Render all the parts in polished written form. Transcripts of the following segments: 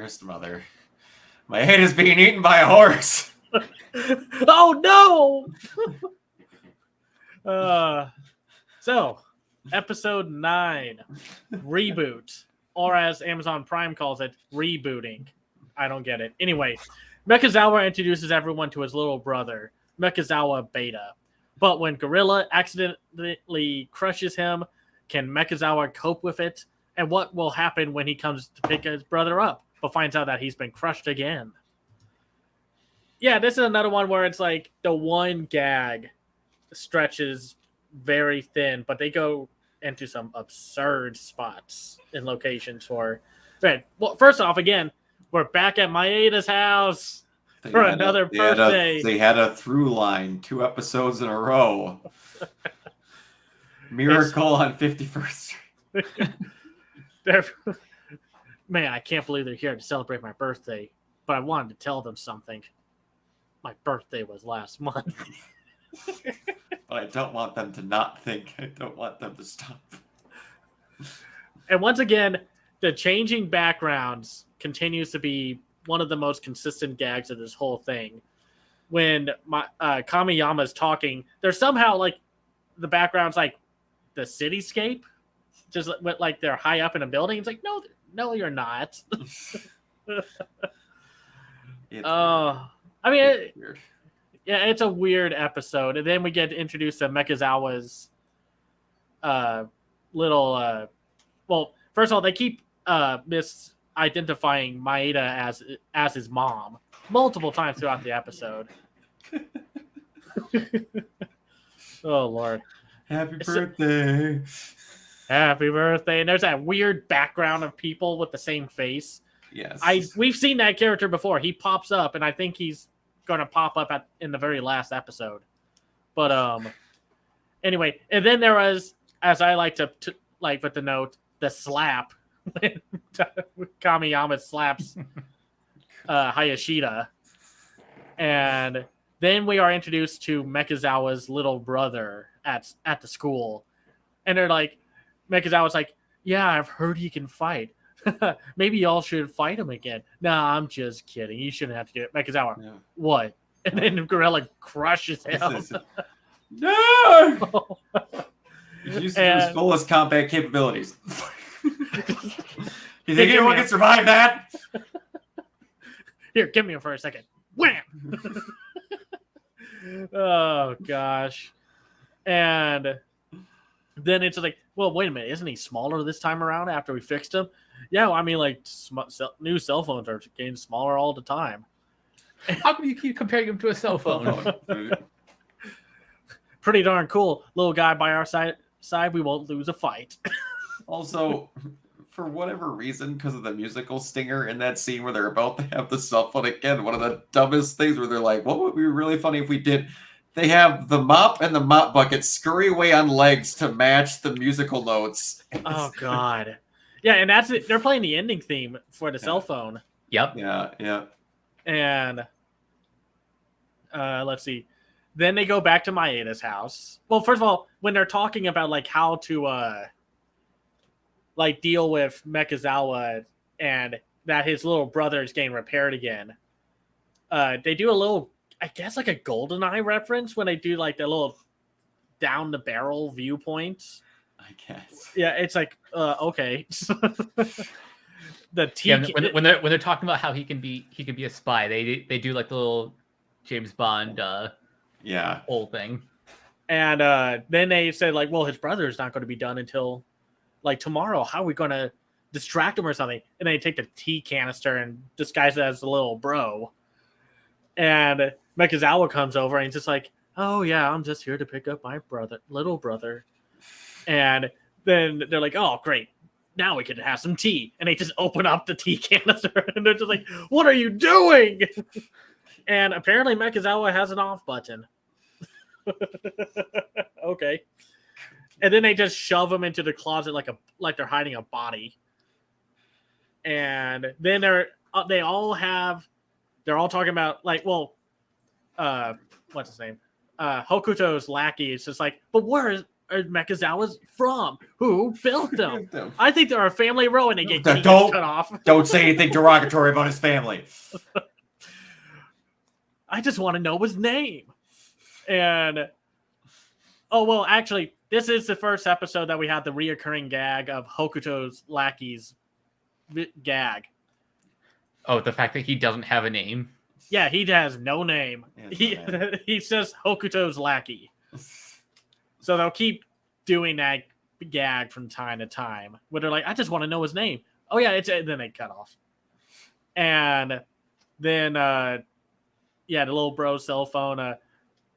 Dearest mother, my head is being eaten by a horse. Oh no! So, episode 9, Reboot, or as Amazon Prime calls it, rebooting. I don't get it. Anyway, Mechazawa introduces everyone to his little brother, Mechazawa Beta. But when Gorilla accidentally crushes him, can Mechazawa cope with it? And what will happen when he comes to pick his brother up, but finds out that he's been crushed again? Yeah, this is another one where it's like the one gag stretches very thin, but they go into some absurd spots and locations for... Right. Well, first off, again, we're back at Maeda's house for another birthday. They had a through line 2 episodes in a row. Miracle on 51st Street. Man, I can't believe they're here to celebrate my birthday, but I wanted to tell them something. My birthday was last month. But I don't want them to not think. I don't want them to stop. And once again, the changing backgrounds continues to be one of the most consistent gags of this whole thing. When Kamiyama's talking, there's somehow like the background's like the cityscape, just like they're high up in a building. It's like, no, you're not. I mean, it's weird. Yeah, it's a weird episode. And then we get introduced to Mechazawa's little... well, first of all, they keep misidentifying Maeda as his mom multiple times throughout the episode. Oh, Lord. Happy birthday. Happy birthday. And there's that weird background of people with the same face. Yes. We've seen that character before. He pops up, and I think he's going to pop up in the very last episode. But anyway, and then there was, as I like to like with the note, the slap. Kamiyama slaps Hayashida. And then we are introduced to Mechazawa's little brother at the school. And they're like, Mechazawa's like, yeah, I've heard he can fight. Maybe y'all should fight him again. Nah, I'm just kidding. You shouldn't have to do it. Mechazawa, yeah. What? And then Gorilla crushes him. No! He's using his fullest combat capabilities. You think anyone can survive that? Here, give me him for a second. Wham! Oh, gosh. And then it's like, well, wait a minute. Isn't he smaller this time around after we fixed him? Yeah, well, I mean, like, new cell phones are getting smaller all the time. How come you keep comparing him to a cell phone? Pretty darn cool. Little guy by our side, we won't lose a fight. Also, for whatever reason, because of the musical stinger in that scene where they're about to have the cell phone again, one of the dumbest things where they're like, what would be really funny if we did... They have the mop and the mop bucket scurry away on legs to match the musical notes. Oh, God. Yeah, and that's it. They're playing the ending theme for the cell phone. Yep. Yeah. And let's see. Then they go back to Maeda's house. Well, first of all, when they're talking about like how to like deal with Mechazawa and that his little brother is getting repaired again, they do a little, I guess, like a GoldenEye reference when they do like the little down the barrel viewpoints. I guess. Yeah, it's like okay. When they're talking about how he can be a spy, they do like the little James Bond whole thing. And then they said like, well, his brother is not going to be done until like tomorrow. How are we going to distract him or something? And they take the tea canister and disguise it as a little bro. And Mechazawa comes over and he's just like, oh yeah, I'm just here to pick up my little brother. And then they're like, oh great, now we can have some tea. And they just open up the tea canister and they're just like, what are you doing? And apparently Mechazawa has an off button. Okay. And then they just shove him into the closet like they're hiding a body. And then they're all talking about like, well, what's his name? Hokuto's lackey is just like, but where Mechazawa's from? Who built them? I think they're a family ruin. And he gets cut off. Don't say anything derogatory about his family. I just want to know his name. And actually, this is the first episode that we had the reoccurring gag of Hokuto's lackey's gag. Oh, the fact that he doesn't have a name. Yeah, he has no name. He says Hokuto's lackey. So they'll keep doing that gag from time to time, where they're like, I just want to know his name. Oh yeah, and then they cut off. And then the little bro's cell phone.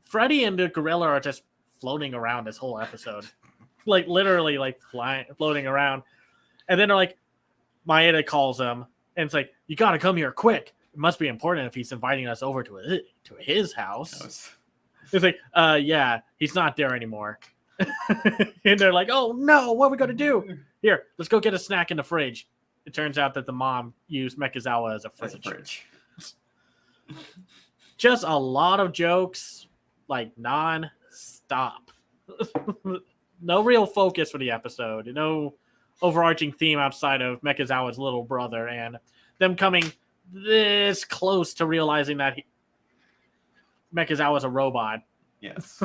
Freddy and the gorilla are just floating around this whole episode. Like literally like floating around. And then they're like, Maeda calls him and it's like, you gotta come here quick. It must be important if he's inviting us over to his house. It's like, yeah, he's not there anymore. And they're like, oh no, what are we gonna do? Here, let's go get a snack in the fridge. It turns out that the mom used Mechazawa as a fridge. Just a lot of jokes, like non-stop. No real focus for the episode. No overarching theme outside of Mechazawa's little brother and them coming this close to realizing that Mechazawa's a robot. Yes.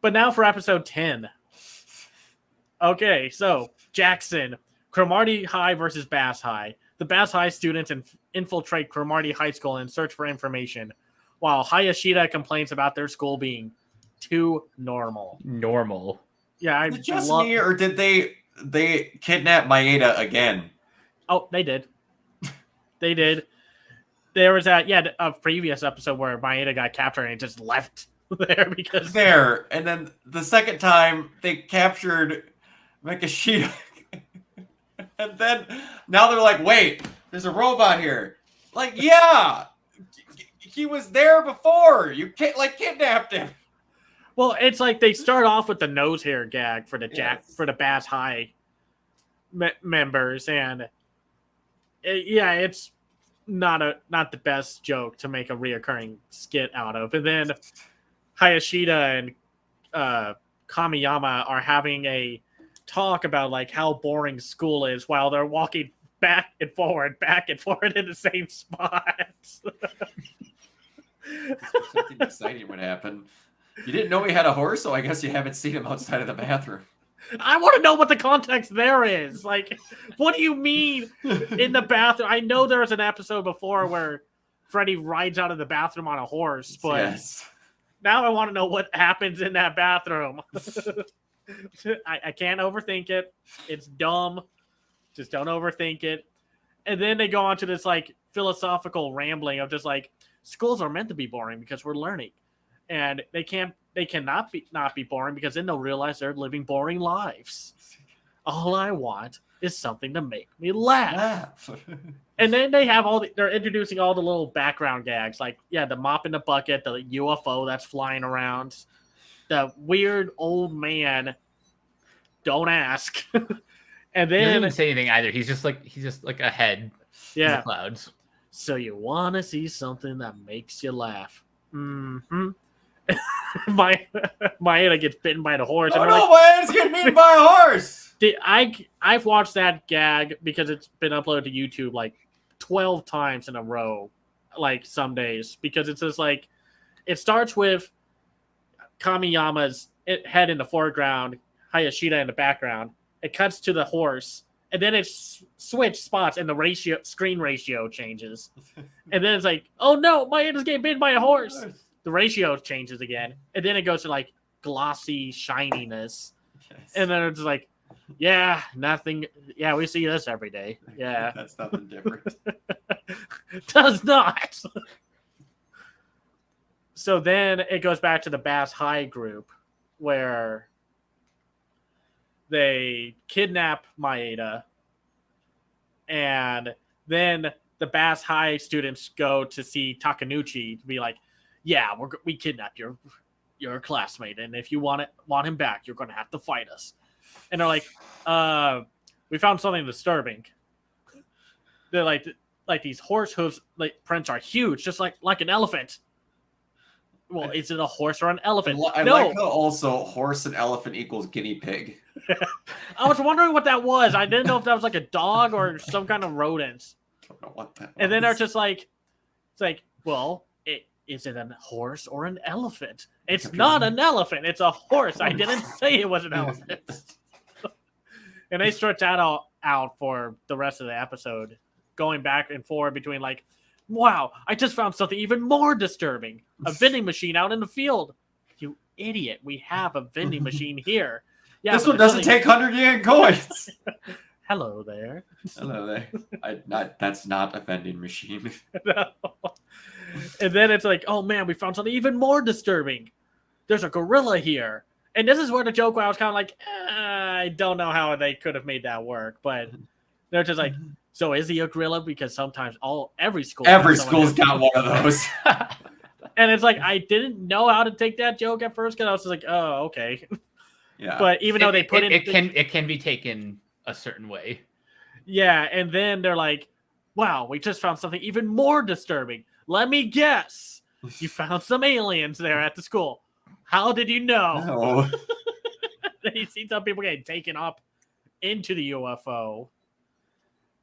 But now for episode 10. Okay, so Jackson, Cromartie High versus Bass High. The Bass High students infiltrate Cromartie High School and search for information, while Hayashida complains about their school being too normal. Yeah, is it just me, or did they kidnap Maeda again? Oh, they did. They did. There was a previous episode where Maeda got captured and just left there because and then the second time they captured Makishita. And then now they're like, wait, there's a robot here. Like, yeah, he was there before. You kidnapped him. Well, it's like they start off with the nose hair gag for the for the Bass High members, and it's not the best joke to make a reoccurring skit out of. And then Hayashida and Kamiyama are having a talk about like how boring school is while they're walking back and forward in the same spot. Something exciting would happen. You didn't know he had a horse, so I guess you haven't seen him outside of the bathroom. I want to know what the context there is. Like, what do you mean in the bathroom? I know there was an episode before where Freddy rides out of the bathroom on a horse, but now I want to know what happens in that bathroom. I can't overthink it. It's dumb. Just don't overthink it. And then they go on to this like philosophical rambling of just like schools are meant to be boring because we're learning, and they cannot be boring because then they'll realize they're living boring lives. All I want is something to make me laugh. And then they have they're introducing all the little background gags, like the mop in the bucket, the UFO that's flying around, the weird old man. Don't ask. And then he doesn't say anything either. He's just like a head in the clouds. So you want to see something that makes you laugh? Mm-hmm. Maeda gets bitten by the horse. Oh no, Maeda's getting bitten by a horse. I've watched that gag because it's been uploaded to YouTube like 12 times in a row, like some days, because it's just like it starts with Kamiyama's head in the foreground, Hayashida in the background. It cuts to the horse, and then it switch spots, and the screen ratio changes. And then it's like, oh no, Maeda's getting bitten by a horse. The ratio changes again, and then it goes to like glossy shininess, and then it's like, nothing. Yeah, we see this every day. Yeah, that's nothing different. Does not. So then it goes back to the Bass High group where they kidnap Maeda, and then the Bass High students go to see Takanuchi to be like, yeah, we kidnapped your classmate, and if you want him back, you're going to have to fight us. And they're like, we found something disturbing. They're like these horse hooves like prints are huge, just like an elephant. well, is it a horse or an elephant? I like how also horse and elephant equals guinea pig. I was wondering what that was. I didn't know if that was like a dog or some kind of rodent. I don't know what that was. And then they're just like, it's like, well, is it a horse or an elephant? It's not an elephant. It's a horse. I didn't say it was an elephant. And they stretch that all out for the rest of the episode, going back and forth between like, wow, I just found something even more disturbing. A vending machine out in the field. You idiot. We have a vending machine here. Yeah, this one doesn't take 100 yen coins. Hello there. Hello there. That's not a vending machine. No. And then it's like, oh man, we found something even more disturbing. There's a gorilla here. And this is where the joke where I was kind of like, I don't know how they could have made that work. But they're just like, so is he a gorilla? Because sometimes every school's got one of those. And it's like, I didn't know how to take that joke at first because I was just like, oh, okay. Yeah. But even though they put it can be taken a certain way. Yeah, and then they're like, wow, we just found something even more disturbing. Let me guess. You found some aliens there at the school. How did you know? No. You see some people getting taken up into the UFO.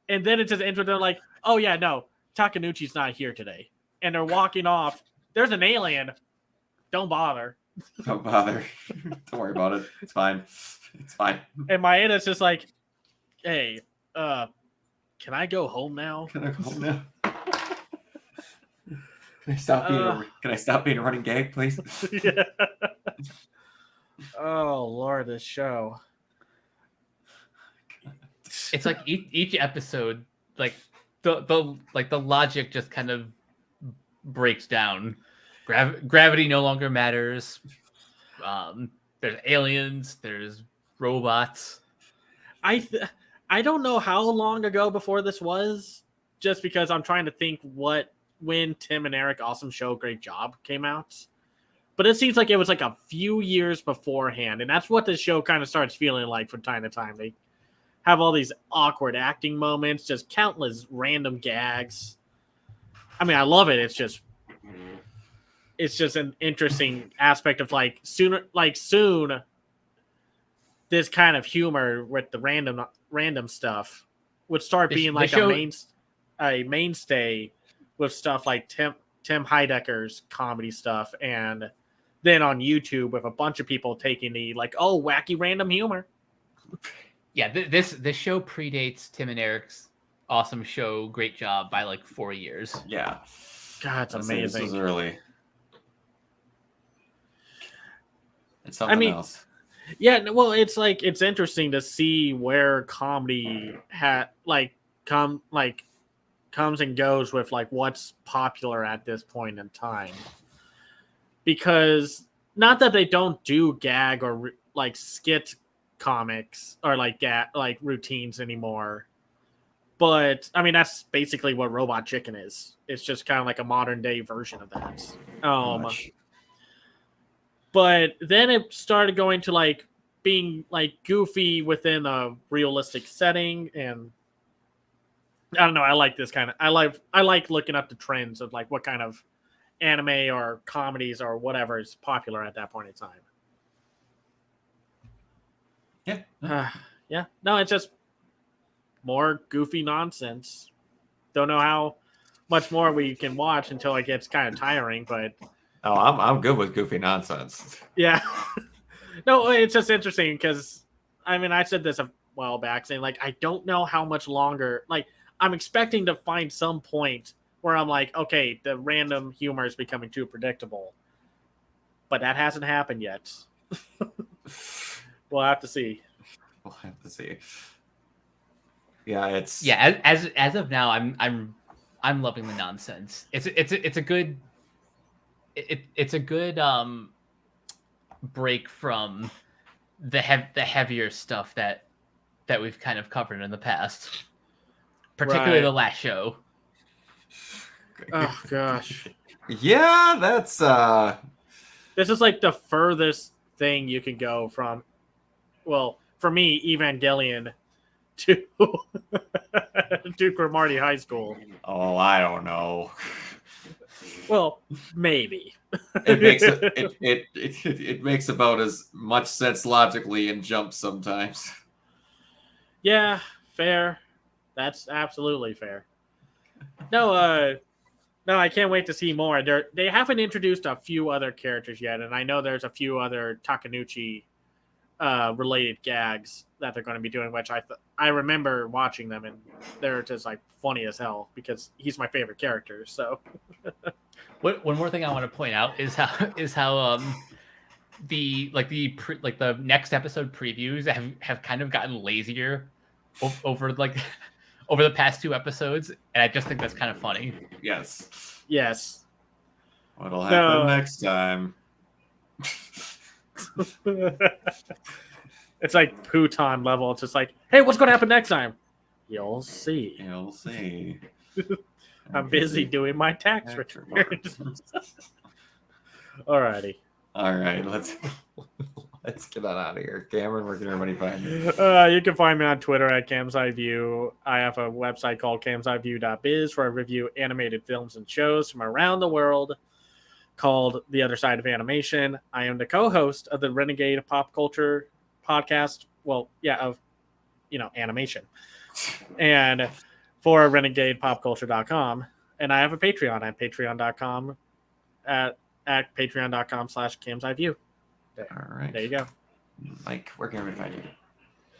And then it's just interesting. They're like, oh, yeah, no, Takanuchi's not here today. And they're walking off. There's an alien. Don't bother. Don't bother. Don't worry about it. It's fine. It's fine. And Maeda's just like, hey, can I go home now? Can I go home now? Can I stop being a running gag, please? Yeah. Oh Lord, this show. It's like each episode, like the logic just kind of breaks down. Gravity no longer matters. There's aliens. There's robots. I don't know how long ago before this was, just because I'm trying to think when Tim and Eric Awesome Show Great Job came out. But it seems like it was like a few years beforehand, and that's what this show kind of starts feeling like from time to time. They have all these awkward acting moments, just countless random gags. I mean, I love it. It's just an interesting aspect of soon this kind of humor with the random stuff would start being like a mainstay with stuff like Tim Heidecker's comedy stuff, and then on YouTube with a bunch of people taking the wacky random humor. Yeah, this show predates Tim and Eric's Awesome Show Great Job by 4 years. Yeah. God, it's amazing. This was early. It's something else. Yeah, well, it's interesting to see where comedy comes and goes with what's popular at this point in time. Because not that they don't do gag or skit comics or routines anymore, but I mean that's basically what Robot Chicken is. It's just kind of like a modern day version of that. But then it started going to being goofy within a realistic setting, and I don't know. I like this kind of. I like looking up the trends of what kind of anime or comedies or whatever is popular at that point in time. Yeah. Yeah. No, it's just more goofy nonsense. Don't know how much more we can watch until it gets kind of tiring, but. Oh, I'm good with goofy nonsense. Yeah. No, it's just interesting because, I mean, I said this a while back saying, I don't know how much longer, I'm expecting to find some point where I'm like, okay, the random humor is becoming too predictable. But that hasn't happened yet. We'll have to see. We'll have to see. Yeah, it's... Yeah, as of now, I'm loving the nonsense. It's a good... It's a good break from the heavier stuff that we've kind of covered in the past, particularly the last show. Oh gosh, yeah, that's this is the furthest thing you can go from. Well, for me, Evangelion to to Cromartie High School. Oh, I don't know. Well, maybe. It makes about as much sense logically in jumps sometimes. Yeah, fair. That's absolutely fair. No, I can't wait to see more. They haven't introduced a few other characters yet, and I know there's a few other Takanuchi related gags that they're going to be doing, which I remember watching them, and they're just like funny as hell because he's my favorite character. So, One more thing I want to point out is how the next episode previews have kind of gotten lazier over over the past 2 episodes, and I just think that's kind of funny. Yes. yes. What'll happen next time? It's like Puton level. It's just like, hey, what's going to happen next time? You'll see. You'll see. I'm busy doing my tax returns. Alrighty. All right, let's get on out of here. Cameron, where can everybody find you? You can find me on Twitter at CamsIView. I have a website called camsiview.biz where I review animated films and shows from around the world called The Other Side of Animation. I am the co-host of the Renegade Pop Culture podcast. Well, yeah, of animation. And for renegadepopculture.com. And I have a Patreon at patreon.com at patreon.com/CamsIView. All right. There you go. Mike, where can everybody find you?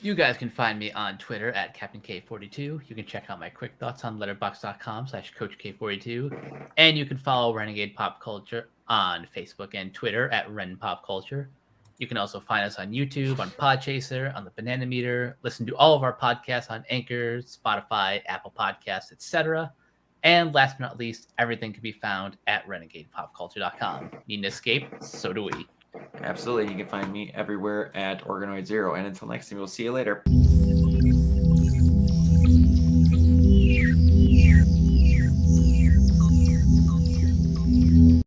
You guys can find me on Twitter at CaptainK42. You can check out my quick thoughts on letterboxd.com/CoachK42. And you can follow Renegade Pop Culture on Facebook and Twitter at Ren Pop Culture. You can also find us on YouTube, on Podchaser, on the Banana Meter. Listen to all of our podcasts on Anchor, Spotify, Apple Podcasts, etc. And last but not least, everything can be found at renegadepopculture.com. Need an escape? So do we. Absolutely. You can find me everywhere at Organoid0. And until next time, we'll see you later.